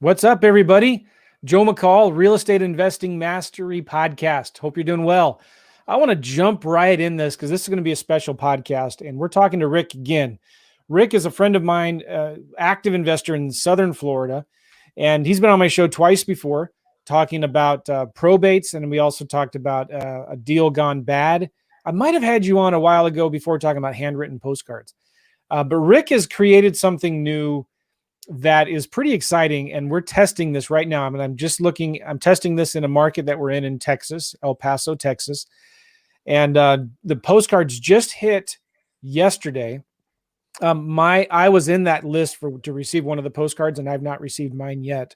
What's up, everybody? Joe McCall, Real Estate Investing Mastery Podcast. Hope you're doing well. I want to jump right in this because this is going to be a special podcast, and we're talking to Rick Ginn. Rick is a friend of mine, active investor in Southern Florida, and he's been on my show twice before talking about probates, and we also talked about a deal gone bad. I might have had you on a while ago before talking about handwritten postcards, but Rick has created something new that is pretty exciting, and we're testing this right now. I mean, I'm testing this in a market that we're in Texas, El Paso, Texas, and the postcards just hit yesterday. I was in that list to receive one of the postcards, and I've not received mine yet,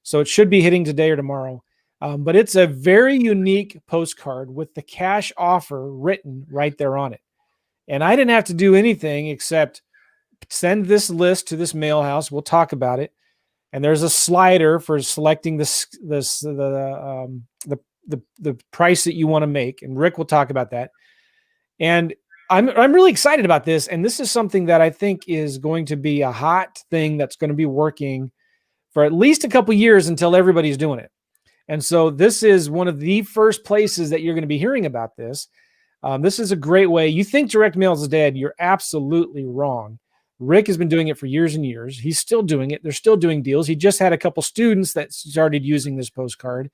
so it should be hitting today or tomorrow. But it's a very unique postcard with the cash offer written right there on it, and I didn't have to do anything except send this list to this mail house. We'll talk about it. And there's a slider for selecting the price that you want to make. And Rick will talk about that. And I'm really excited about this. And this is something that I think is going to be a hot thing that's going to be working for at least a couple years until everybody's doing it. And so this is one of the first places that you're going to be hearing about this. This is a great way. You think direct mail is dead. You're absolutely wrong. Rick has been doing it for years and years. He's still doing it. They're still doing deals. He just had a couple students that started using this postcard,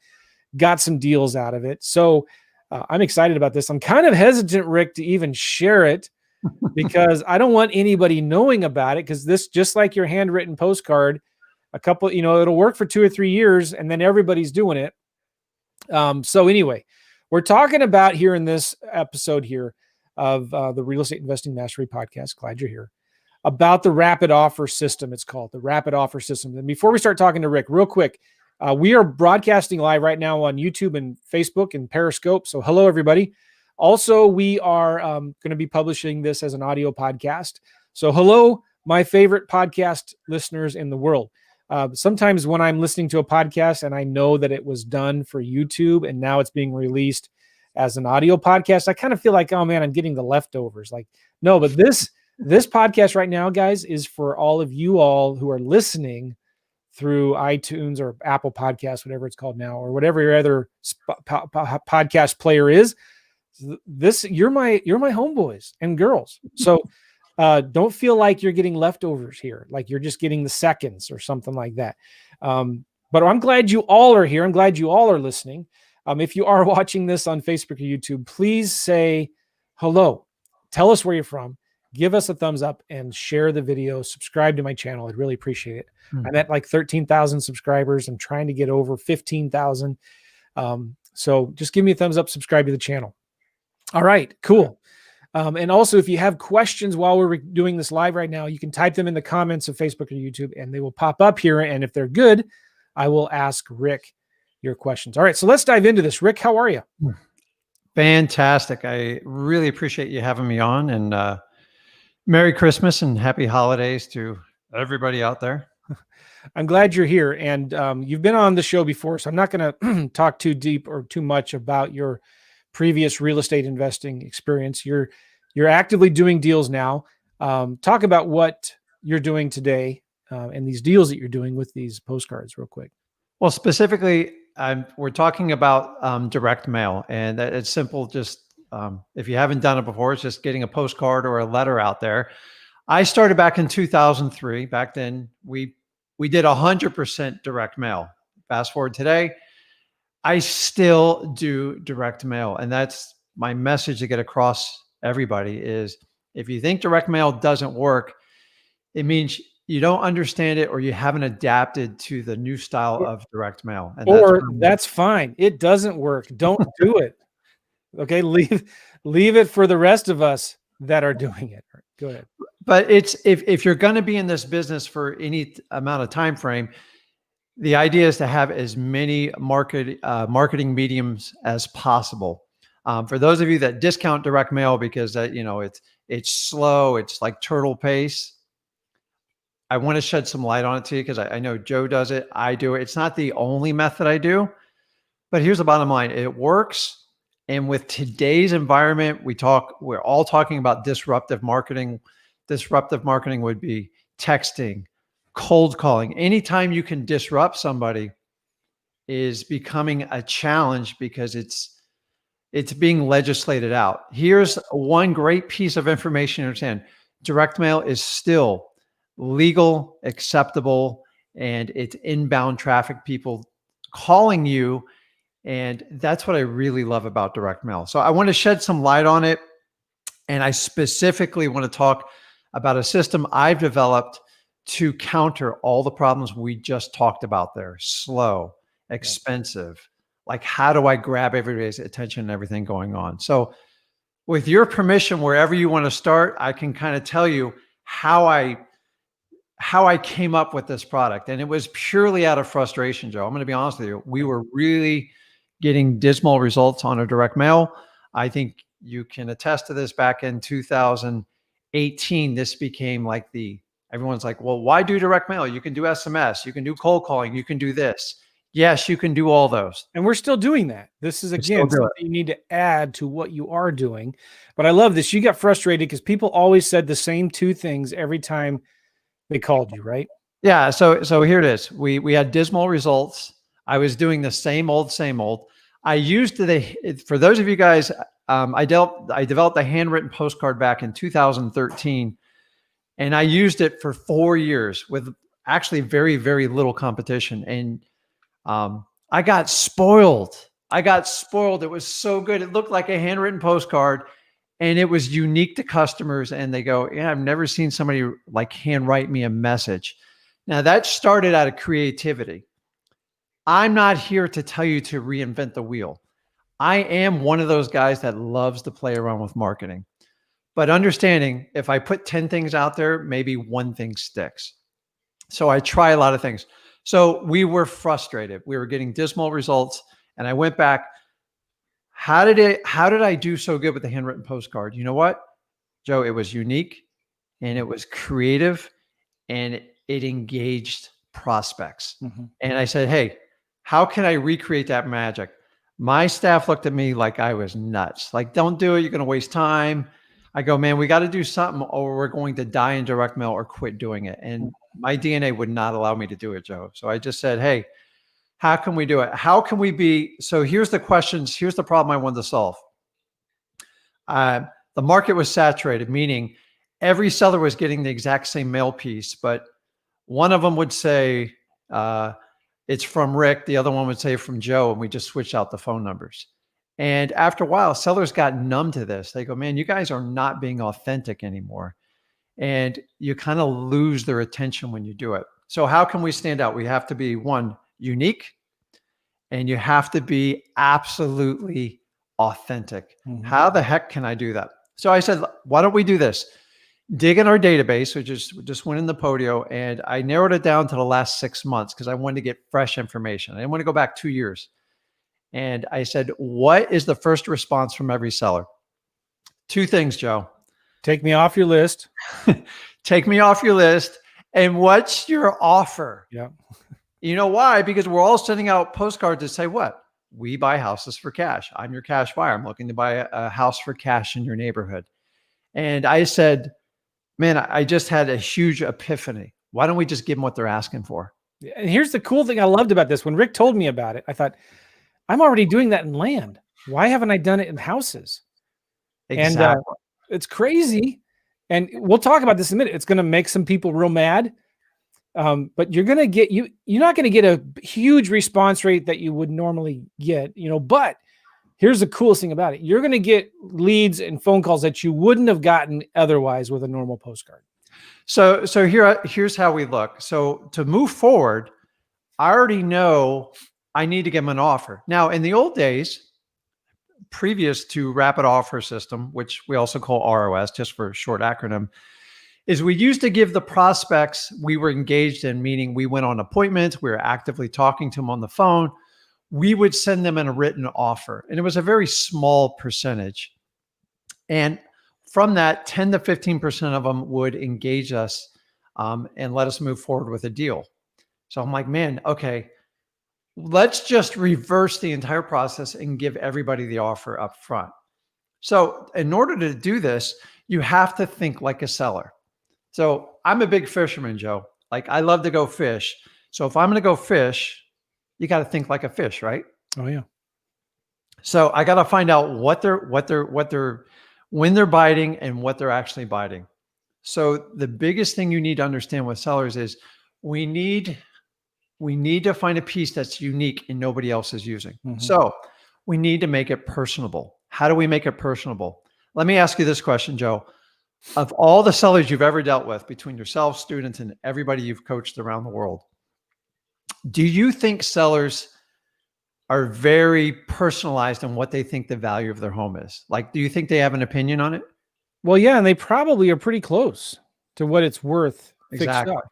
got some deals out of it. So I'm excited about this. I'm kind of hesitant, Rick, to even share it because I don't want anybody knowing about it, because this, just like your handwritten postcard, it'll work for 2 or 3 years and then everybody's doing it. So anyway, we're talking about here in this episode here of the Real Estate Investing Mastery Podcast. Glad you're here. About the rapid offer system. It's called the rapid offer system. And before we start talking to Rick, real quick, we are broadcasting live right now on YouTube and Facebook and Periscope. So hello, everybody. Also, we are going to be publishing this as an audio podcast. So hello, my favorite podcast listeners in the world. Sometimes when I'm listening to a podcast and I know that it was done for YouTube and now it's being released as an audio podcast, I kind of feel like, oh man, I'm getting the leftovers. Like, no, but this podcast right now, guys, is for all of you all who are listening through iTunes or Apple Podcasts, whatever it's called now, or whatever your other podcast player is. You're my homeboys and girls. So don't feel like you're getting leftovers here, like you're just getting the seconds or something like that. But I'm glad you all are here. I'm glad you all are listening. If you are watching this on Facebook or YouTube, please say hello. Tell us where you're from. Give us a thumbs up and share the video. Subscribe to my channel. I'd really appreciate it. I'm at like 13,000 subscribers. I'm trying to get over 15,000. So just give me a thumbs up, subscribe to the channel. All right, cool. And also, if you have questions while we're doing this live right now, you can type them in the comments of Facebook or YouTube and they will pop up here. And if they're good, I will ask Rick your questions. All right, so let's dive into this. Rick, how are you? Fantastic. I really appreciate you having me on, and Merry Christmas and happy holidays to everybody out there. I'm glad you're here. And you've been on the show before, so I'm not going to talk too deep or too much about your previous real estate investing experience. You're actively doing deals now. Talk about what you're doing today and these deals that you're doing with these postcards real quick. Well, specifically, we're talking about direct mail, and it's simple. Just if you haven't done it before, it's just getting a postcard or a letter out there. I started back in 2003. Back then, we did 100% direct mail. Fast forward today, I still do direct mail. And that's my message to get across everybody is, if you think direct mail doesn't work, it means you don't understand it or you haven't adapted to the new style of direct mail. And that's fine. It doesn't work. Don't do it. Okay, leave it for the rest of us that are doing it. Go ahead. But it's if you're going to be in this business for any amount of time frame, the idea is to have as many marketing mediums as possible. For those of you that discount direct mail because it's slow, it's like turtle pace, I want to shed some light on it too, because I know Joe does it, I do it. It's not the only method I do, but here's the bottom line: it works. And with today's environment, we're all talking about disruptive marketing. Disruptive marketing would be texting, cold calling. Anytime you can disrupt somebody is becoming a challenge because it's being legislated out. Here's one great piece of information to understand. Direct mail is still legal, acceptable, and it's inbound traffic, people calling you. And that's what I really love about direct mail. So I want to shed some light on it. And I specifically want to talk about a system I've developed to counter all the problems we just talked about there. Slow, expensive. Like, how do I grab everybody's attention and everything going on? So with your permission, wherever you want to start, I can kind of tell you how I came up with this product. And it was purely out of frustration, Joe. I'm going to be honest with you. We were really getting dismal results on a direct mail. I think you can attest to this. Back in 2018, this became like everyone's like, well, why do direct mail? You can do SMS, you can do cold calling, you can do this. Yes, you can do all those. And we're still doing that. This is, again, something you need to add to what you are doing. But I love this. You got frustrated because people always said the same two things every time they called you, right? Yeah. So here it is. We had dismal results. I was doing the same old. I used for those of you guys, I developed a handwritten postcard back in 2013, and I used it for 4 years with actually very, very little competition. And I got spoiled. It was so good. It looked like a handwritten postcard, and it was unique to customers. And they go, yeah, I've never seen somebody like handwrite me a message. Now that started out of creativity. I'm not here to tell you to reinvent the wheel. I am one of those guys that loves to play around with marketing, but understanding if I put 10 things out there, maybe one thing sticks. So I try a lot of things. So we were frustrated. We were getting dismal results. And I went back. How did I do so good with the handwritten postcard? You know what, Joe? It was unique and it was creative and it engaged prospects. Mm-hmm. And I said, hey, how can I recreate that magic? My staff looked at me like I was nuts. Like, don't do it. You're going to waste time. I go, man, we got to do something or we're going to die in direct mail or quit doing it. And my DNA would not allow me to do it, Joe. So I just said, hey, how can we do it? How can we be? So here's the questions. Here's the problem I wanted to solve. The market was saturated, meaning every seller was getting the exact same mail piece, but one of them would say, it's from Rick. The other one would say from Joe. And we just switched out the phone numbers. And after a while, sellers got numb to this. They go, man, you guys are not being authentic anymore. And you kind of lose their attention when you do it. So how can we stand out? We have to be, one, unique, and you have to be absolutely authentic. Mm-hmm. How the heck can I do that? So I said, why don't we do this? Dig in our database, which is just went in the Podio, and I narrowed it down to the last 6 months because I wanted to get fresh information. I didn't want to go back 2 years. And I said, what is the first response from every seller? 2 things, Joe. Take me off your list. Take me off your list. And what's your offer? Yeah. You know why? Because we're all sending out postcards that say what? We buy houses for cash. I'm your cash buyer. I'm looking to buy a house for cash in your neighborhood. And I said, man, I just had a huge epiphany. Why don't we just give them what they're asking for? And here's the cool thing I loved about this. When Rick told me about it, I thought, I'm already doing that in land. Why haven't I done it in houses? Exactly. And it's crazy. And we'll talk about this in a minute. It's going to make some people real mad. But you're going to get, you're not going to get a huge response rate that you would normally get, but here's the coolest thing about it. You're going to get leads and phone calls that you wouldn't have gotten otherwise with a normal postcard. So here's how we look. So to move forward, I already know I need to give them an offer. Now, in the old days, previous to rapid offer system, which we also call ROS, just for a short acronym, is we used to give the prospects we were engaged in, meaning we went on appointments, we were actively talking to them on the phone. We would send them a written offer, and it was a very small percentage. And from that, 10 to 15% of them would engage us and let us move forward with a deal. So I'm like, man, okay, let's just reverse the entire process and give everybody the offer up front. So in order to do this, you have to think like a seller. So I'm a big fisherman, Joe. Like I love to go fish. So if I'm going to go fish, you got to think like a fish, right? Oh yeah. So I got to find out when they're biting and what they're actually biting. So the biggest thing you need to understand with sellers is we need to find a piece that's unique and nobody else is using. Mhm. So we need to make it personable. How do we make it personable? Let me ask you this question, Joe. Of all the sellers you've ever dealt with, between yourself, students, and everybody you've coached around the world, do you think sellers are very personalized in what they think the value of their home is? Like, do you think they have an opinion on it? Well, yeah, and they probably are pretty close to what it's worth. Exactly. Fixed up,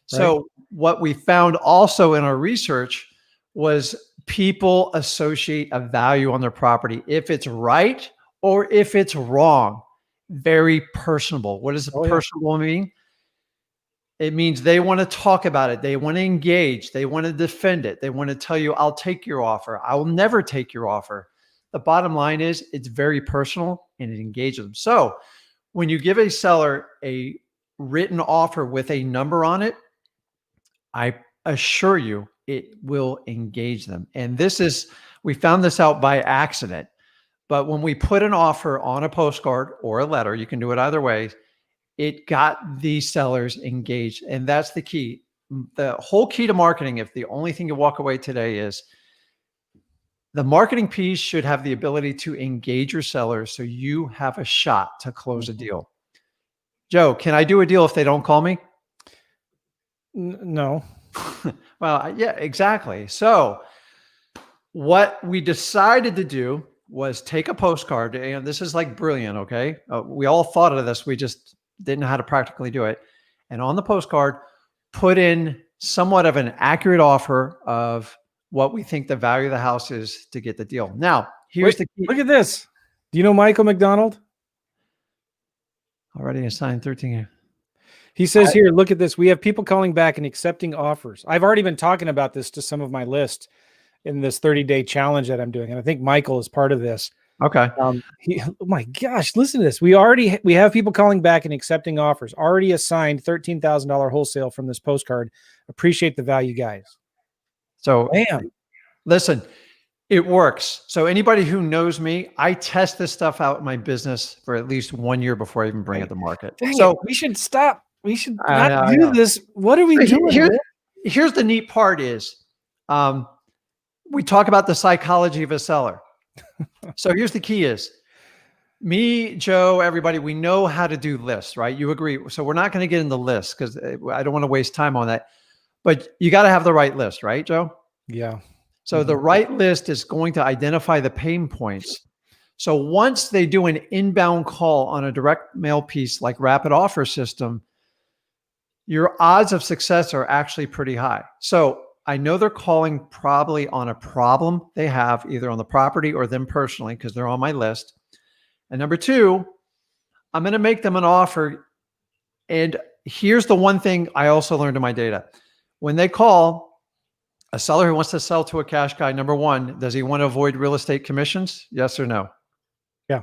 So what we found also in our research was people associate a value on their property if it's right or if it's wrong. Very personable. What does Oh, yeah. personable mean? It means they want to talk about it. They want to engage. They want to defend it. They want to tell you, I'll take your offer. I will never take your offer. The bottom line is it's very personal and it engages them. So when you give a seller a written offer with a number on it, I assure you it will engage them. And we found this out by accident. But when we put an offer on a postcard or a letter, you can do it either way, it got these sellers engaged. And that's the key. The whole key to marketing, if the only thing you walk away today is the marketing piece should have the ability to engage your sellers so you have a shot to close a deal. Joe, can I do a deal if they don't call me? No. Well, yeah, exactly. So what we decided to do was take a postcard, and this is like brilliant, okay? We all thought of this. We just didn't know how to practically do it. And on the postcard, put in somewhat of an accurate offer of what we think the value of the house is to get the deal. Now, here's the key. Look at this. Do you know Michael McDonald? Already assigned 13. He says here, look at this. We have people calling back and accepting offers. I've already been talking about this to some of my list in this 30-day challenge that I'm doing. And I think Michael is part of this. Okay. Oh my gosh, listen to this. We have people calling back and accepting offers. Already assigned $13,000 wholesale from this postcard. Appreciate the value, guys. So bam. Listen, it works. So anybody who knows me, I test this stuff out in my business for at least 1 year before I even bring it to market. So we should stop. We should not do this. What are we doing? Here's the neat part is, we talk about the psychology of a seller. So here's the key is, me, Joe, everybody, we know how to do lists, right? You agree. So we're not going to get into lists because I don't want to waste time on that. But you got to have the right list, right, Joe? Yeah. So the right list is going to identify the pain points. So once they do an inbound call on a direct mail piece like rapid offer system, your odds of success are actually pretty high. So I know they're calling probably on a problem they have either on the property or them personally because they're on my list. And number two, I'm going to make them an offer. And here's the one thing I also learned in my data. When they call a seller who wants to sell to a cash guy, number one, does he want to avoid real estate commissions? Yes or no? Yeah.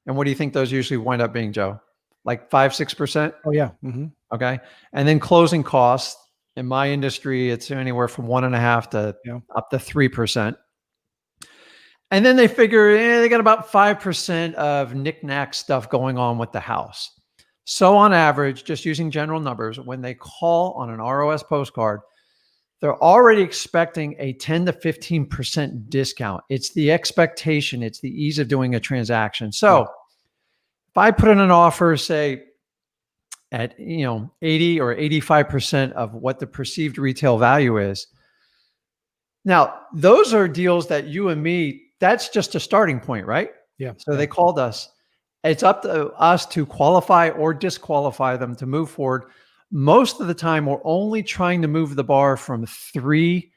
And what do you think those usually wind up being, Joe? Like 5-6%? Oh, yeah. Mm-hmm. Okay. And then closing costs. In my industry, it's anywhere from 1.5 to up to 3%. And then they figure they got about 5% of knick-knack stuff going on with the house. So on average, just using general numbers, when they call on an ROS postcard, they're already expecting a 10 to 15% discount. It's the expectation. It's the ease of doing a transaction. So if I put in an offer, say at 80 or 85% of what the perceived retail value is. Now, those are deals that you and me, that's just a starting point, right? Yeah. So they called us. It's up to us to qualify or disqualify them to move forward. Most of the time, we're only trying to move the bar from 3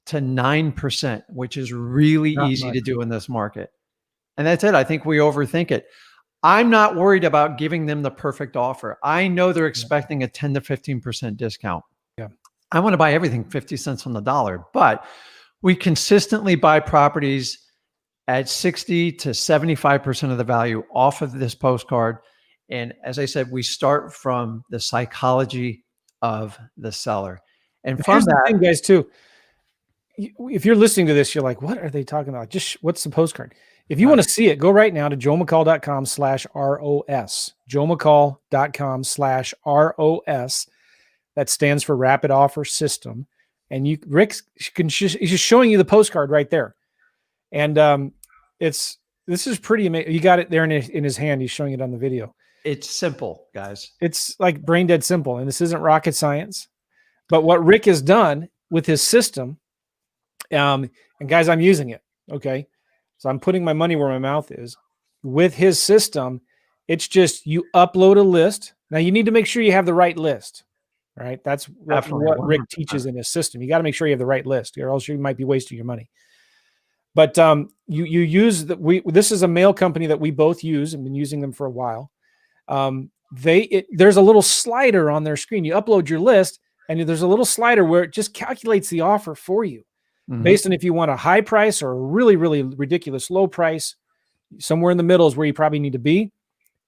to 9%, which is really easy to do in this market. And that's it. I think we overthink it. I'm not worried about giving them the perfect offer. I know they're expecting a 10 to 15% discount. Yeah. I want to buy everything 50 cents on the dollar, but we consistently buy properties at 60 to 75% of the value off of this postcard. And as I said, we start from the psychology of the seller. And And from here's the that, thing, guys, too. If you're listening to this, you're like, what are they talking about? Just what's the postcard? If you want to see it, go right now to joemccall.com/ROS. joemccall.com/ROS. That stands for Rapid Offer System. And Rick's he's just showing you the postcard right there. And this is pretty amazing. You got it there in his hand. He's showing it on the video. it's simple, guys. It's like brain dead simple. And this isn't rocket science. But what Rick has done with his system, and guys, I'm using it. Okay. So I'm putting my money where my mouth is. With his system, it's just you upload a list. Now you need to make sure you have the right list. Right. That's what Rick teaches in his system. You got to make sure you have the right list, or else you might be wasting your money. But you use this is a mail company that we both use and been using them for a while. There's a little slider on their screen. You upload your list, and there's a little slider where it just calculates the offer for you based on if you want a high price or a really, really ridiculous low price. Somewhere in the middle is where you probably need to be.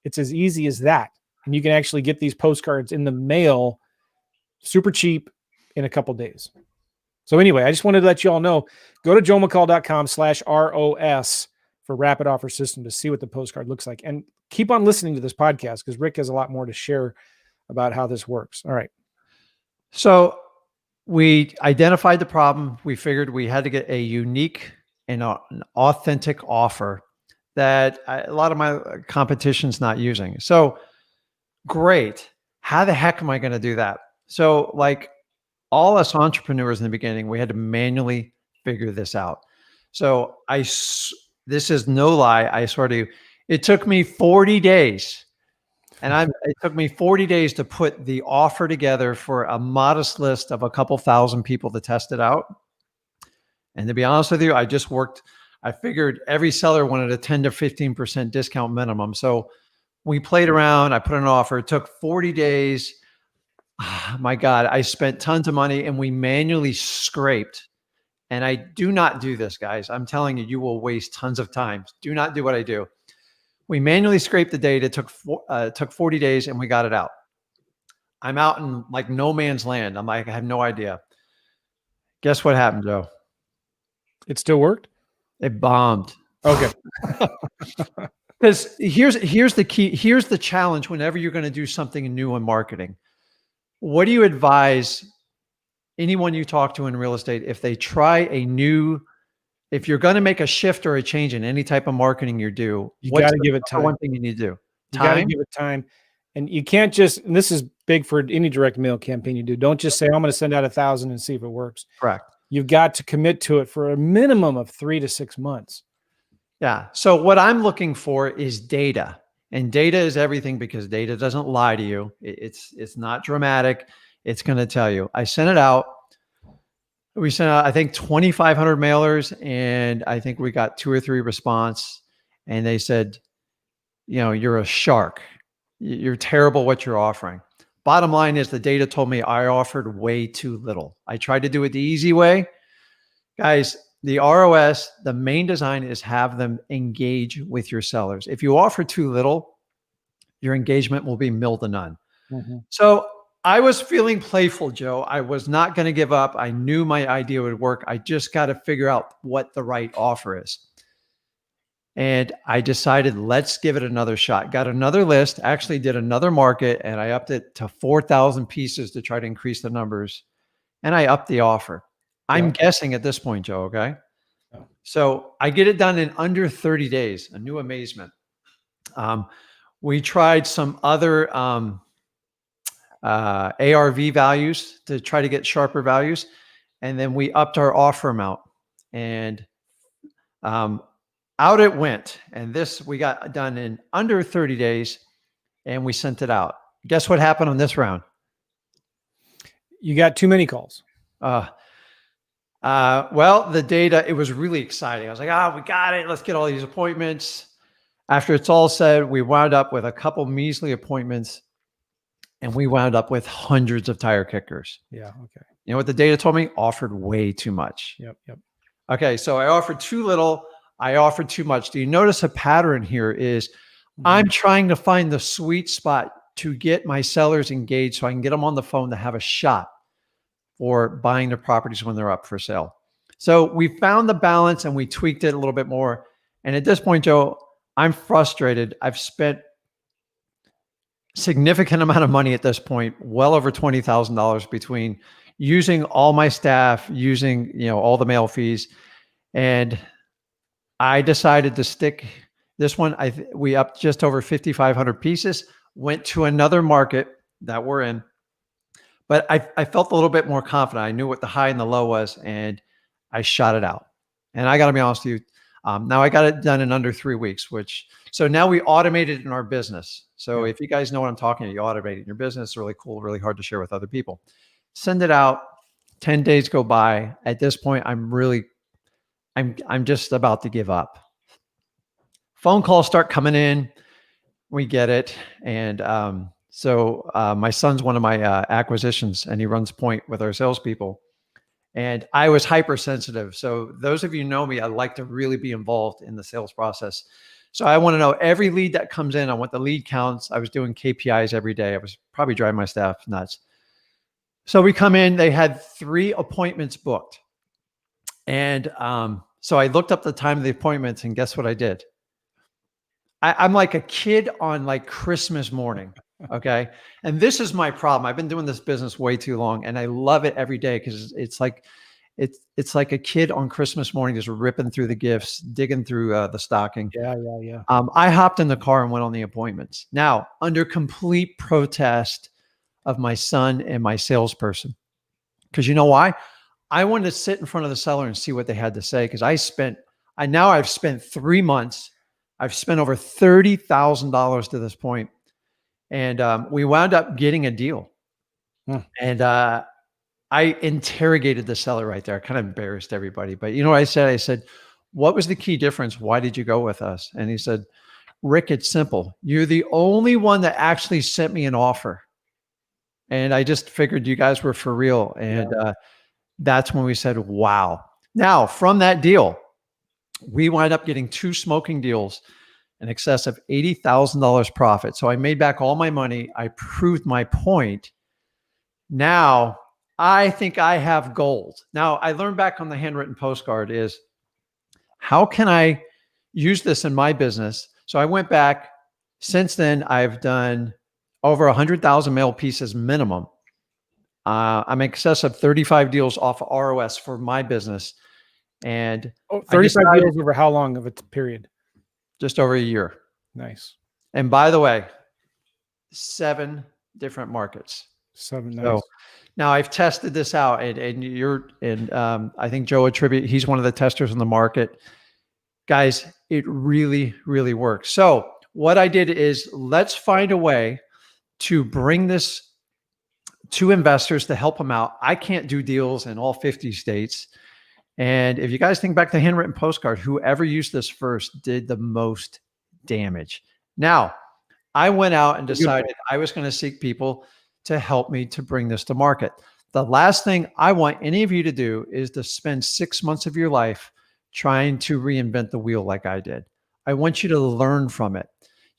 It's as easy as that. And you can actually get these postcards in the mail super cheap in a couple days. So anyway, I just wanted to let you all know, go to joemccall.com/ROS for Rapid Offer System to see what the postcard looks like. And keep on listening to this podcast because Rick has a lot more to share about how this works. All right. So we identified the problem. We figured we had to get a unique and an authentic offer that a lot of my competition's not using. So great. How the heck am I going to do that? So like all us entrepreneurs in the beginning, we had to manually figure this out. So this is no lie. I swear to you, it took me 40 days. And it took me 40 days to put the offer together for a modest list of a couple thousand people to test it out. And to be honest with you, I figured every seller wanted a 10 to 15% discount minimum. So we played around. I put an offer. It took 40 days. Oh, my God, I spent tons of money and we manually scraped. And I do not do this, guys. I'm telling you, you will waste tons of time. Do not do what I do. We manually scraped the data. It took 40 days and we got it out. I'm out in like no man's land. I'm like, I have no idea. Guess what happened, Joe? It still worked? It bombed. Okay. Because here's the key. Here's the challenge whenever you're going to do something new in marketing. What do you advise anyone you talk to in real estate if they try if you're going to make a shift or a change in any type of marketing you do, you got to give it time. One thing you need to do. You got to give it time. And you can't and this is big for any direct mail campaign you do. Don't just say, I'm going to send out 1,000 and see if it works. Correct. You've got to commit to it for a minimum of 3 to 6 months. Yeah. So what I'm looking for is data. And data is everything because data doesn't lie to you. It's not dramatic. It's going to tell you. I sent it out. We sent out, I think, 2,500 mailers, and I think we got 2 or 3 response. And they said, you're a shark. You're terrible what you're offering. Bottom line is the data told me I offered way too little. I tried to do it the easy way. Guys, the ROS, the main design is have them engage with your sellers. If you offer too little, your engagement will be nil to none. So I was feeling playful, Joe. I was not going to give up. I knew my idea would work. I just got to figure out what the right offer is. And I decided, let's give it another shot. Got another list, actually did another market, and I upped it to 4,000 pieces to try to increase the numbers. And I upped the offer. I'm guessing at this point, Joe, okay? So I get it done in under 30 days, a new amazement. We tried some other ARV values to try to get sharper values. And then we upped our offer amount and out it went. And this we got done in under 30 days and we sent it out. Guess what happened on this round? You got too many calls. Well, the data, it was really exciting. I was like, we got it. Let's get all these appointments. After it's all said, we wound up with a couple measly appointments and we wound up with hundreds of tire kickers. Yeah. Okay. You know what the data told me? Offered way too much. Yep. Okay. So I offered too little. I offered too much. Do you notice a pattern here is I'm trying to find the sweet spot. to get my sellers engaged so I can get them on the phone to have a shot for buying their properties when they're up for sale. So we found the balance and we tweaked it a little bit more. And at this point, Joe, I'm frustrated. I've spent significant amount of money at this point, well over $20,000 between using all my staff, using, all the mail fees. And I decided to stick this one. We upped just over 5,500 pieces, went to another market that we're in, but I felt a little bit more confident. I knew what the high and the low was, and I shot it out. And I got to be honest with you, now I got it done in under 3 weeks, so now we automated it in our business. So if you guys know what I'm talking about, you automate it in your business. It's really cool, really hard to share with other people. Send it out. 10 days go by. At this point, I'm just about to give up. Phone calls start coming in. We get it. And so my son's one of my acquisitions, and he runs point with our salespeople. And I was hypersensitive. So those of you who know me, I like to really be involved in the sales process. So I want to know every lead that comes in. I want the lead counts. I was doing KPIs every day. I was probably driving my staff nuts. So we come in, they had 3 appointments booked. And so I looked up the time of the appointments, and guess what I did? I'm like a kid on like Christmas morning. Okay. And this is my problem. I've been doing this business way too long, and I love it every day because it's like a kid on Christmas morning, just ripping through the gifts, digging through the stocking. Yeah. I hopped in the car and went on the appointments. Now, under complete protest of my son and my salesperson, because you know why? I wanted to sit in front of the seller and see what they had to say. Because I've spent 3 months. I've spent over $30,000 to this point. And we wound up getting a deal. And I interrogated the seller right there. I kind of embarrassed everybody. But you know what I said? I said, what was the key difference? Why did you go with us? And he said, Rick, it's simple. You're the only one that actually sent me an offer. And I just figured you guys were for real. And that's when we said, wow. Now, from that deal, we wind up getting 2 smoking deals in excess of $80,000 profit. So I made back all my money. I proved my point. Now, I think I have gold. Now, I learned back on the handwritten postcard is, how can I use this in my business? So I went back. Since then, I've done over 100,000 mail pieces minimum. I'm in excess of 35 deals off of ROS for my business. And 35 deals over how long of a period? Just over a year. Nice. And by the way, 7 different markets. 7. Nice. So now I've tested this out, and I think Joe Attribute, he's one of the testers in the market. Guys, it really, really works. So what I did is, let's find a way to bring this to investors to help them out. I can't do deals in all 50 states. And if you guys think back to Handwritten Postcard, whoever used this first did the most damage. Now, I went out and decided I was going to seek people to help me to bring this to market. The last thing I want any of you to do is to spend 6 months of your life trying to reinvent the wheel like I did. I want you to learn from it.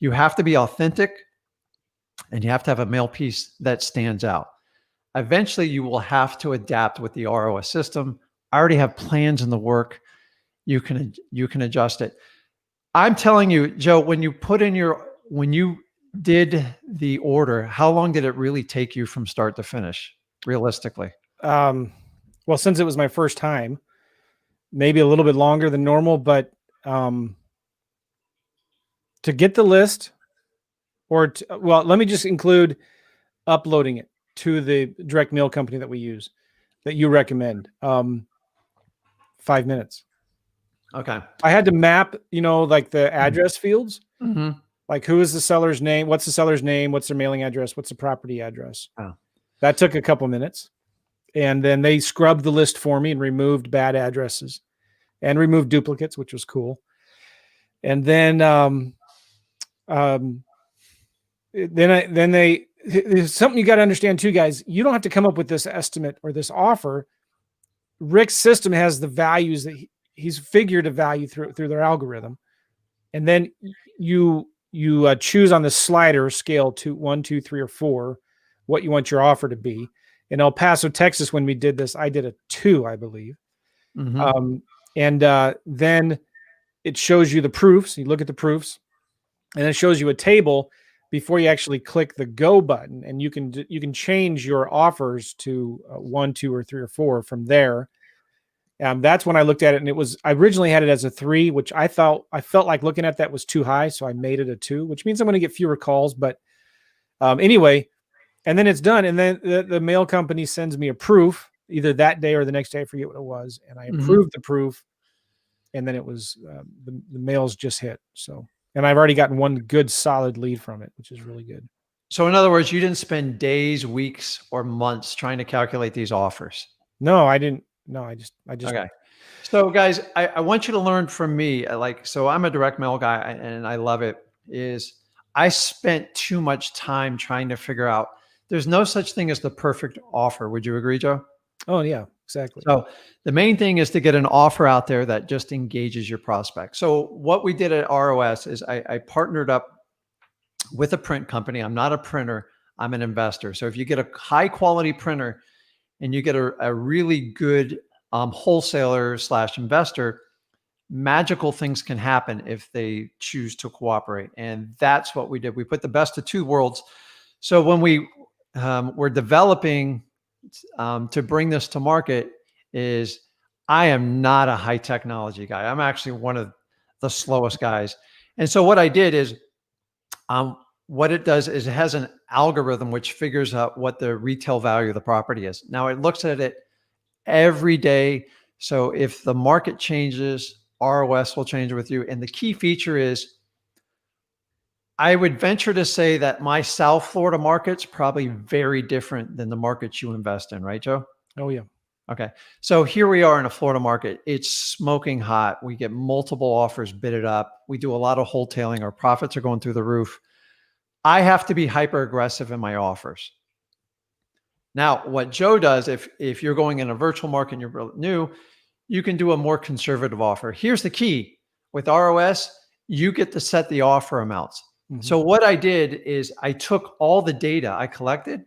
You have to be authentic, and you have to have a mail piece that stands out. Eventually, you will have to adapt with the ROS system. I already have plans in the work. You can adjust it. I'm telling you, Joe, when you did the order, how long did it really take you from start to finish, realistically? Well, since it was my first time, maybe a little bit longer than normal, but to get the list, let me just include uploading it to the direct mail company that we use, that you recommend. 5 minutes. Okay. I had to map, like the address fields. Mm-hmm. Like, who is the seller's name? What's the seller's name? What's their mailing address? What's the property address? Oh. That took a couple minutes. And then they scrubbed the list for me and removed bad addresses and removed duplicates, which was cool. And then, there's something you got to understand too, guys. You don't have to come up with this estimate or this offer. Rick's system has the values that he's figured a value through their algorithm. And then you you choose on the slider scale to 1, 2, 3, or 4 what you want your offer to be. In El Paso, Texas, when we did this, I did a 2, I believe. Mhm. Then it shows you the proofs. You look at the proofs, and it shows you a table before you actually click the go button, and you can change your offers to 1, 2, or 3, or 4 from there. That's when I looked at it, and I originally had it as a 3, which I felt like looking at that was too high, so I made it a 2, which means I'm going to get fewer calls. But anyway, and then it's done, and then the mail company sends me a proof either that day or the next day. I forget what it was, and I approved the proof, and then it was the mail's just hit. So, and I've already gotten one good solid lead from it, which is really good. So in other words, you didn't spend days, weeks, or months trying to calculate these offers. No, I didn't. No, I just. Okay. So guys, I want you to learn from me. So I'm a direct mail guy and I love it. I spent too much time trying to figure out, there's no such thing as the perfect offer. Would you agree, Joe? Oh yeah, exactly. So the main thing is to get an offer out there that just engages your prospect. So what we did at ROS is I partnered up with a print company. I'm not a printer, I'm an investor. So if you get a high quality printer and you get a really good wholesaler / investor, magical things can happen if they choose to cooperate. And that's what we did. We put the best of 2 worlds. So when we were developing to bring this to market, I am not a high technology guy. I'm actually one of the slowest guys. And so what I did is, what it does is it has an algorithm which figures out what the retail value of the property is. Now it looks at it every day. So if the market changes, ROS will change with you. And the key feature is, I would venture to say that my South Florida market's probably very different than the markets you invest in, right, Joe? Oh yeah. Okay. So here we are in a Florida market. It's smoking hot. We get multiple offers bidded up. We do a lot of wholetailing. Our profits are going through the roof. I have to be hyper aggressive in my offers. Now, what Joe does, if you're going in a virtual market and you're new, you can do a more conservative offer. Here's the key. With ROS, you get to set the offer amounts. So what I did is I took all the data I collected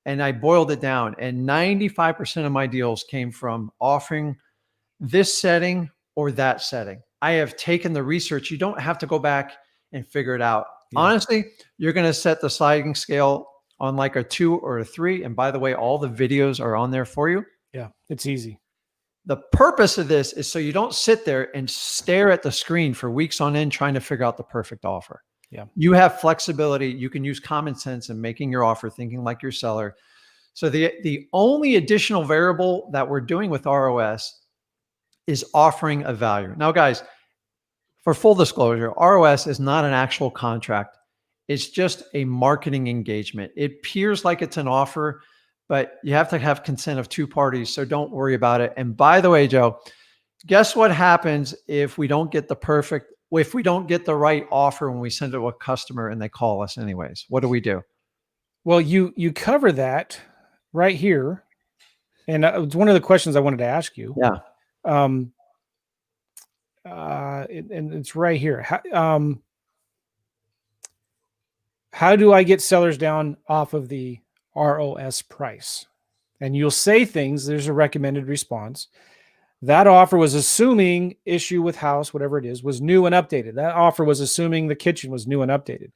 and I boiled it down. And 95% of my deals came from offering this setting or that setting. I have taken the research. You don't have to go back and figure it out. Yeah. Honestly, you're going to set the sliding scale on like a 2 or a 3. And by the way, all the videos are on there for you. Yeah, it's easy. The purpose of this is so you don't sit there and stare at the screen for weeks on end trying to figure out the perfect offer. Yeah. You have flexibility. You can use common sense in making your offer, thinking like your seller. So the only additional variable that we're doing with ROS is offering a value. Now, guys, for full disclosure, ROS is not an actual contract. It's just a marketing engagement. It appears like it's an offer, but you have to have consent of 2 parties. So don't worry about it. And by the way, Joe, guess what happens if we don't get the right offer when we send it to a customer and they call us anyways? What do we do? Well, you cover that right here. And it's one of the questions I wanted to ask you. Yeah. And it's right here. How do I get sellers down off of the ROS price? And you'll say things, there's a recommended response. That offer was assuming issue with house, whatever it is, was new and updated. That offer was assuming the kitchen was new and updated.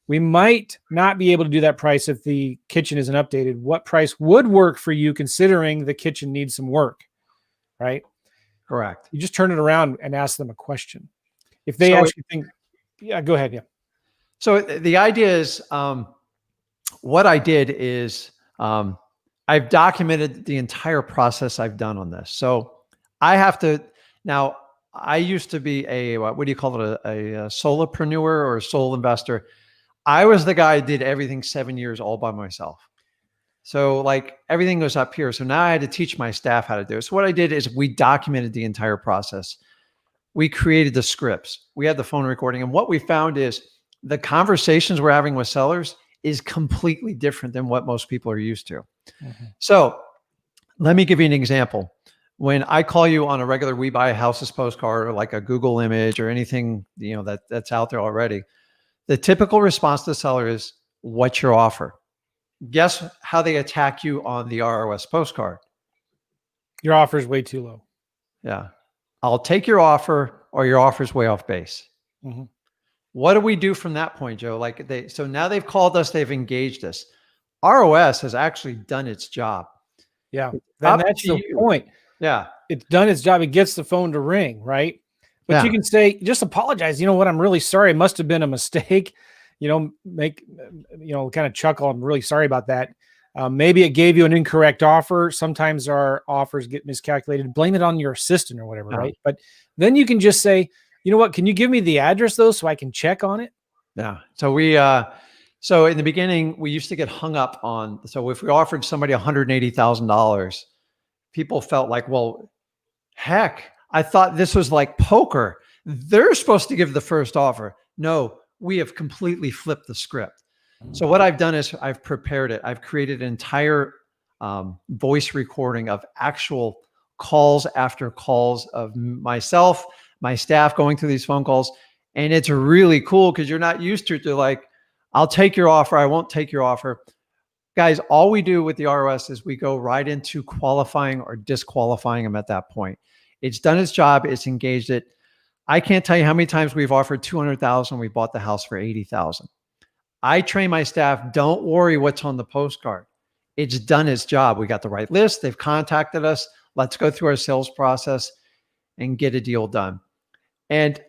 We might not be able to do that price if the kitchen isn't updated. What price would work for you considering the kitchen needs some work, right? Correct. You just turn it around and ask them a question. If they actually think, yeah, go ahead. Yeah. So the idea is, what I did is I've documented the entire process I've done on this. So I have to, now I used to be what do you call it? A solopreneur or a sole investor. I was the guy who did everything 7 years all by myself. So like everything goes up here. So now I had to teach my staff how to do it. So what I did is we documented the entire process. We created the scripts. We had the phone recording. And what we found is the conversations we're having with sellers is completely different than what most people are used to. Mm-hmm. So let me give you an example. When I call you on a regular We Buy Houses postcard or like a Google image or anything, that's out there already, The typical response to the seller is, what's your offer? Guess how they attack you on the ROS postcard. Your offer is way too low. Yeah. I'll take your offer, or your offer's way off base. Mm-hmm. What do we do from that point, Joe? So now they've called us, they've engaged us. ROS has actually done its job. Yeah. Then that's the point. Yeah. It's done its job. It gets the phone to ring, right? But you can say, just apologize. You know what? I'm really sorry. It must have been a mistake. Kind of chuckle. I'm really sorry about that. Maybe it gave you an incorrect offer. Sometimes our offers get miscalculated. Blame it on your assistant or whatever, right? But then you can just say, you know what? Can you give me the address though, so I can check on it? Yeah. So in the beginning, we used to get hung up on. So if we offered somebody $180,000, people felt like, well, heck, I thought this was like poker. They're supposed to give the first offer. No, we have completely flipped the script. So what I've done is I've prepared it. I've created an entire voice recording of actual calls after calls of myself, my staff going through these phone calls. And it's really cool because you're not used to it. They're like, I'll take your offer. I won't take your offer. Guys, all we do with the ROS is we go right into qualifying or disqualifying them at that point. It's done its job. It's engaged it. I can't tell you how many times we've offered $200,000. We bought the house for $80,000. I train my staff, don't worry what's on the postcard. It's done its job. We got the right list. They've contacted us. Let's go through our sales process and get a deal done. And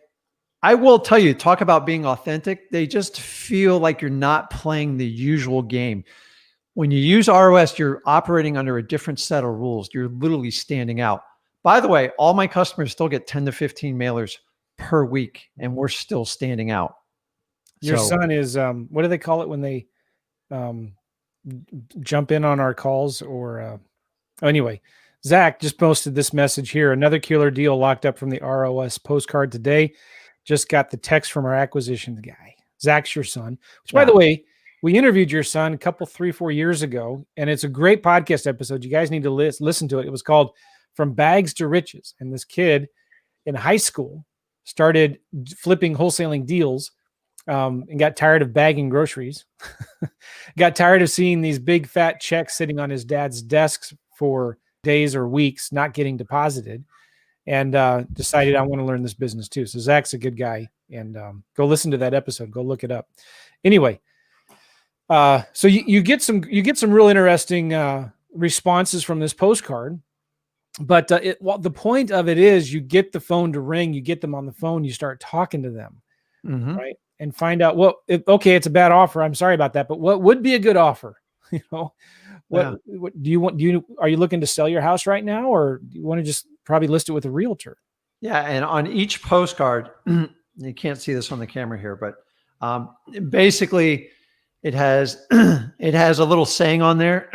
I will tell you, talk about being authentic. They just feel like you're not playing the usual game. When you use ROS, you're operating under a different set of rules. You're literally standing out. By the way, all my customers still get 10 to 15 mailers per week, and we're still standing out. Your son is, what do they call it when they jump in on our calls? Anyway, Zach just posted this message here. Another killer deal locked up from the ROS postcard today. Just got the text from our acquisitions guy. Zach's your son, which, by the way, we interviewed your son a couple, 3-4 years ago, and it's a great podcast episode. You guys need to listen to it. It was called From Bags to Riches. And this kid in high school started flipping wholesaling deals and got tired of bagging groceries, got tired of seeing these big fat checks sitting on his dad's desks for days or weeks, not getting deposited, and decided I want to learn this business too. So Zach's a good guy, and go listen to that episode. Go look it up. Anyway, so you get some real interesting responses from this postcard, but the point of it is you get the phone to ring, you get them on the phone, you start talking to them, right, and find out okay, it's a bad offer. I'm sorry about that, but what would be a good offer? What do you want? Are you looking to sell your house right now, or do you want to just probably list it with a realtor? Yeah, and on each postcard, you can't see this on the camera here, but basically, it has a little saying on there,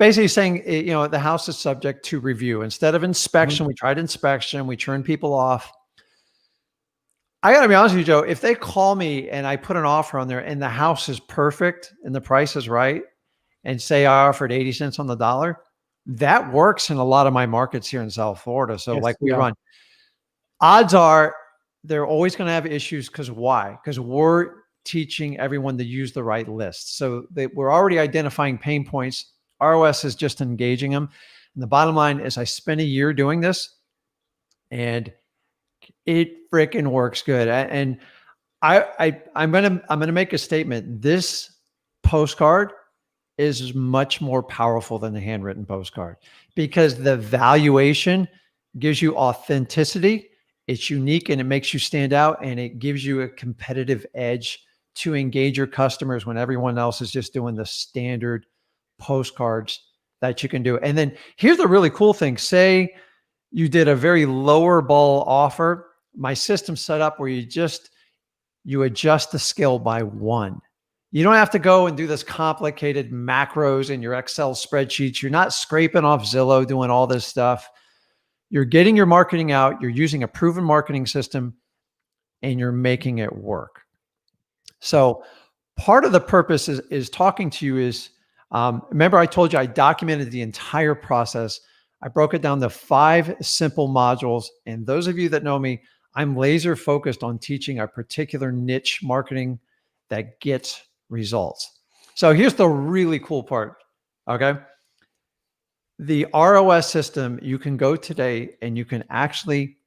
basically saying the house is subject to review. Instead of inspection, we tried inspection. We turned people off. I got to be honest with you, Joe. If they call me and I put an offer on there and the house is perfect and the price is right, and say I offered 80 cents on the dollar, that works in a lot of my markets here in South Florida. So we run. Odds are they're always going to have issues. Because why? Because we're teaching everyone to use the right list. So we're already identifying pain points. ROS is just engaging them. And the bottom line is I spent a year doing this, and it freaking works good. And I'm gonna make a statement. This postcard is much more powerful than the handwritten postcard because the valuation gives you authenticity. It's unique and it makes you stand out, and it gives you a competitive edge to engage your customers when everyone else is just doing the standard postcards that you can do. And then here's the really cool thing. Say you did a very lower ball offer. My system's set up where you adjust the scale by 1. You don't have to go and do this complicated macros in your Excel spreadsheets. You're not scraping off Zillow, doing all this stuff. You're getting your marketing out. You're using a proven marketing system, and you're making it work. So part of the purpose is talking to you is, remember I told you I documented the entire process. I broke it down to 5 simple modules. And those of you that know me, I'm laser focused on teaching a particular niche marketing that gets results. So here's the really cool part. Okay. The ROS system, you can go today and you can actually,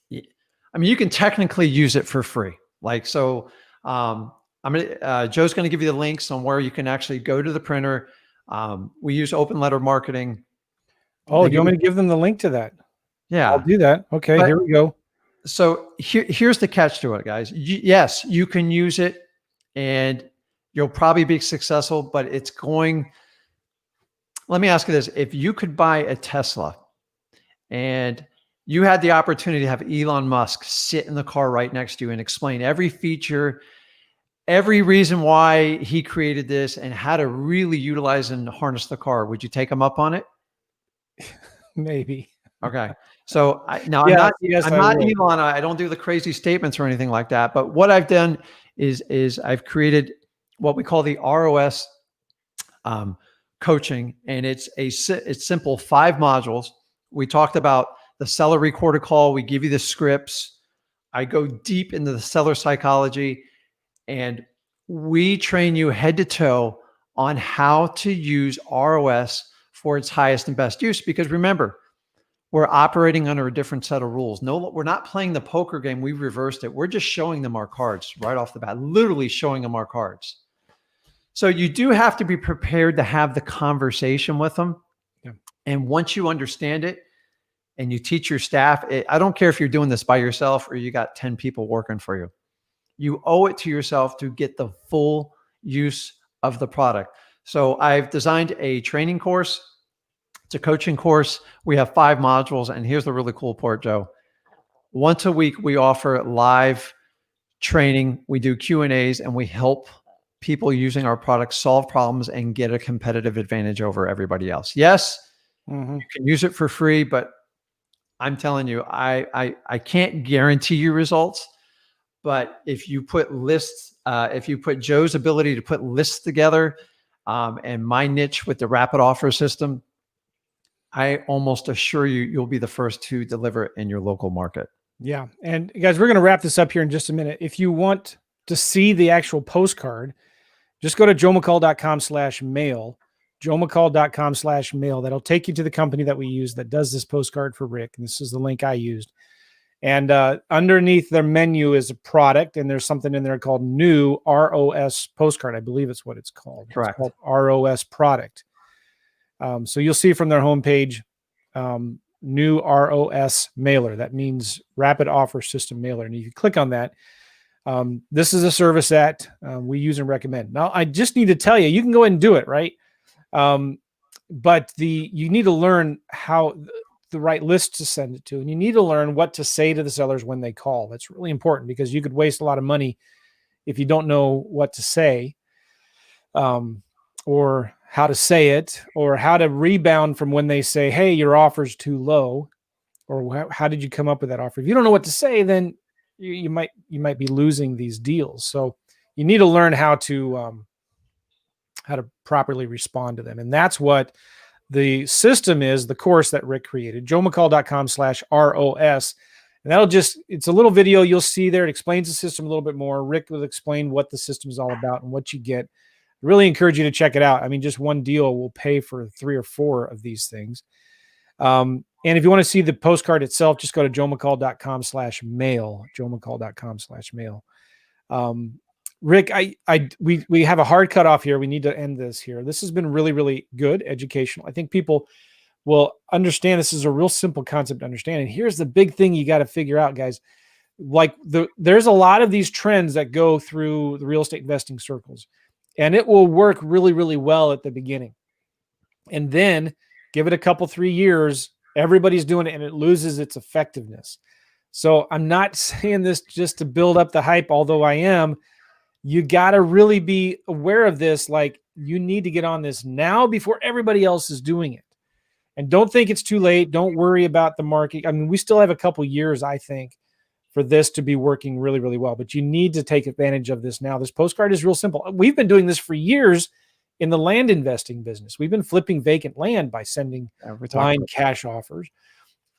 you can technically use it for free. Like, so, Joe's going to give you the links on where you can actually go to the printer. We use open letter marketing. Oh, do you want me to give them the link to that? Yeah, I'll do that. Okay, here we go. So here's the catch to it, guys. Yes, you can use it and you'll probably be successful, but it's going, let me ask you this. If you could buy a Tesla and you had the opportunity to have Elon Musk sit in the car right next to you and explain every feature, every reason why he created this and how to really utilize and harness the car, would you take him up on it? Maybe. Okay. So I'm not Elon. I don't do the crazy statements or anything like that. But what I've done is I've created what we call the ROS coaching, and it's simple 5 modules. We talked about the seller recorded call. We give you the scripts. I go deep into the seller psychology, and we train you head to toe on how to use ROS for its highest and best use. Because remember, we're operating under a different set of rules. No, we're not playing the poker game. We've reversed it. We're just showing them our cards right off the bat, literally showing them our cards. So you do have to be prepared to have the conversation with them. Yeah. And once you understand it and you teach your staff, I don't care if you're doing this by yourself or you got 10 people working for you. You owe it to yourself to get the full use of the product. So I've designed a training course. It's a coaching course. We have 5 modules. And here's the really cool part, Joe. Once a week, we offer live training. We do Q&As and we help people using our products solve problems and get a competitive advantage over everybody else. Yes, you can use it for free, but I'm telling you, I can't guarantee you results. But if you put lists, if you put Joe's ability to put lists together and my niche with the rapid offer system, I almost assure you, you'll be the first to deliver it in your local market. Yeah. And guys, we're going to wrap this up here in just a minute. If you want to see the actual postcard, just go to joemccall.com/mail, joemccall.com/mail. That'll take you to the company that we use that does this postcard for Rick. And this is the link I used. And underneath their menu is a product, and there's something in there called New ROS Postcard. I believe it's what it's called. Correct. It's called ROS Product. So you'll see from their homepage, New ROS Mailer. That means Rapid Offer System Mailer. And if you click on that, this is a service that we use and recommend. Now, I just need to tell you, you can go ahead and do it, right? But you need to learn how the right list to send it to, and you need to learn what to say to the sellers when they call. That's really important because you could waste a lot of money if you don't know what to say, or how to say it, or how to rebound from when they say, hey, your offer's too low, or how did you come up with that offer? If you don't know what to say, then you might be losing these deals. So you need to learn how to properly respond to them. And that's what the system is, the course that Rick created, joemccall.com/ROS. And it's a little video you'll see there. It explains the system a little bit more. Rick will explain what the system is all about and what you get. I really encourage you to check it out. I mean, just one deal will pay for 3 or 4 of these things. And if you want to see the postcard itself, just go to joemccall.com/mail, joemccall.com/mail. Rick, we have a hard cutoff here. We need to end this here. This has been really, really good, educational. I think people will understand this is a real simple concept to understand. And here's the big thing you got to figure out, guys. Like there's a lot of these trends that go through the real estate investing circles, and it will work really, really well at the beginning. And then give it a couple, 3 years, everybody's doing it and it loses its effectiveness. So I'm not saying this just to build up the hype, although I am. You got to really be aware of this. Like, you need to get on this now before everybody else is doing it. And don't think it's too late. Don't worry about the market. I mean, we still have a couple years, I think, for this to be working really, really well. But you need to take advantage of this now. This postcard is real simple. We've been doing this for years in the land investing business. We've been flipping vacant land by sending blind cash offers.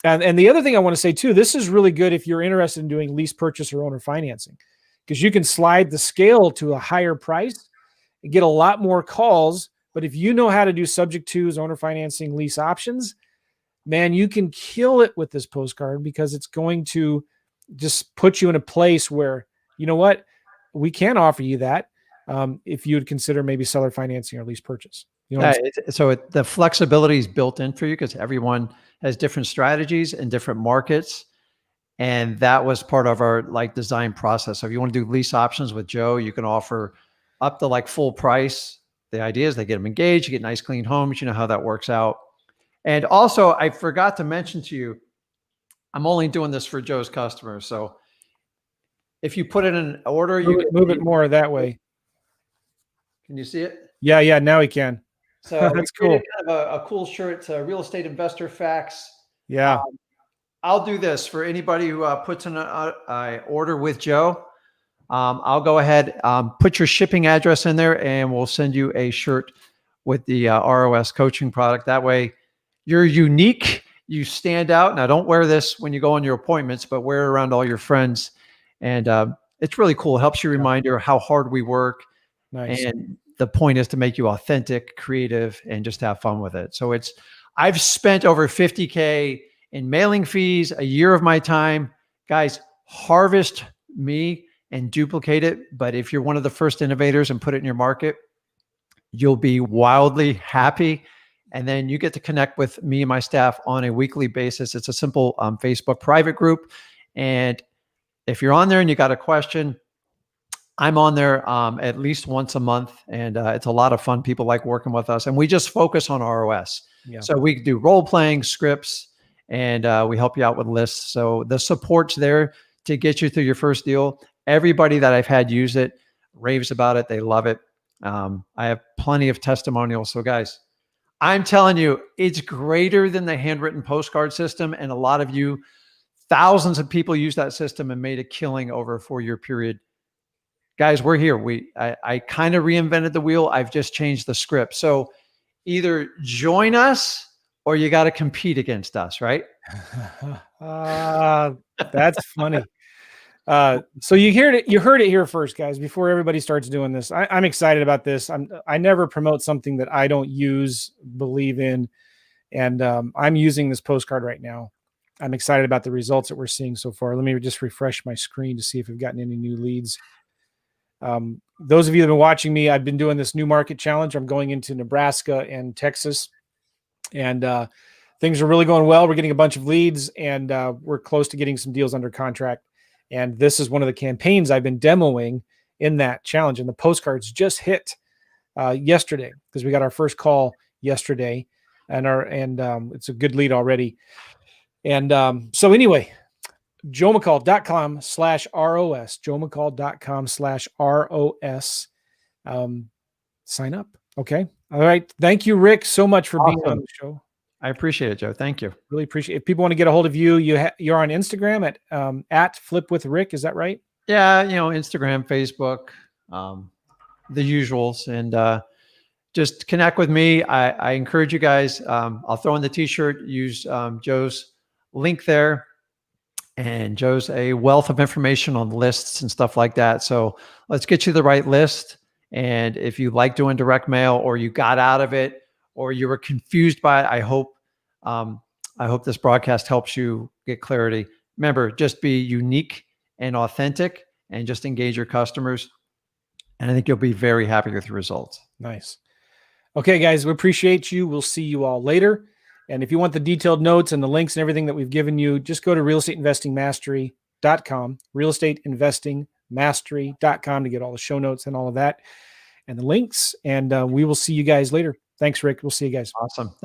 And the other thing I want to say too, this is really good if you're interested in doing lease purchase or owner financing. because you can slide the scale to a higher price and get a lot more calls. But if you know how to do subject twos, owner financing, lease options, man, you can kill it with this postcard, because it's going to just put you in a place where, you know what, we can offer you that if you would consider maybe seller financing or lease purchase. You know, the flexibility is built in for you because everyone has different strategies and different markets. And that was part of our design process. So if you want to do lease options with Joe, you can offer up to full price. The idea is they get them engaged, you get nice clean homes. You know how that works out. And also, I forgot to mention to you, I'm only doing this for Joe's customers. So if you put it in an order, move it more that way. Can you see it? Yeah, now we can. So that's cool. Kind of a cool shirt. It's a real estate investor facts. Yeah. I'll do this for anybody who puts in an order with Joe. I'll go ahead, put your shipping address in there, and we'll send you a shirt with the ROS coaching product. That way you're unique, you stand out. Now, don't wear this when you go on your appointments, but wear it around all your friends. And it's really cool. It helps you remind you how hard we work. Nice. And the point is to make you authentic, creative, and just have fun with it. So I've spent over $50K in mailing fees, a year of my time. Guys, harvest me and duplicate it. But if you're one of the first innovators and put it in your market, you'll be wildly happy. And then you get to connect with me and my staff on a weekly basis. It's a simple Facebook private group. And if you're on there and you got a question, I'm on there at least once a month. And it's a lot of fun. People like working with us. And we just focus on ROS. Yeah. So we do role-playing scripts, and we help you out with lists. So the support's there to get you through your first deal. Everybody that I've had use it raves about it. They love it. I have plenty of testimonials. So guys, I'm telling you, it's greater than the handwritten postcard system. And a lot of you, thousands of people use that system and made a killing over a 4-year period. Guys, we're here. I kind of reinvented the wheel. I've just changed the script. So either join us or you got to compete against us, right? That's funny. So you heard it here first, guys, before everybody starts doing this. I'm excited about this. I never promote something that I don't use, believe in. And I'm using this postcard right now. I'm excited about the results that we're seeing so far. Let me just refresh my screen to see if we've gotten any new leads. Those of you that have been watching me, I've been doing this new market challenge. I'm going into Nebraska and Texas, and things are really going well. We're getting a bunch of leads, and we're close to getting some deals under contract. And this is one of the campaigns I've been demoing in that challenge. And the postcards just hit yesterday, because we got our first call yesterday, and it's a good lead already. And so anyway, joemccall.com/ROS, joemccall.com/ROS. Sign up. Okay. All right. Thank you, Rick, so much for being on the show. I appreciate it, Joe. Thank you. Really appreciate it. If people want to get a hold of you, you're on Instagram at Flip with Rick. Is that right? Yeah. Instagram, Facebook, the usuals, and just connect with me. I encourage you guys. I'll throw in the t-shirt, use Joe's link there. And Joe's a wealth of information on lists and stuff like that. So let's get you the right list. And if you like doing direct mail, or you got out of it, or you were confused by it, I hope this broadcast helps you get clarity. Remember, just be unique and authentic, and just engage your customers. And I think you'll be very happy with your results. Nice. Okay, guys, we appreciate you. We'll see you all later. And if you want the detailed notes and the links and everything that we've given you, just go to realestateinvestingmastery.com, realestateinvestingmastery.com, to get all the show notes and all of that and the links. And we will see you guys later. Thanks, Rick. We'll see you guys. Awesome. Thanks.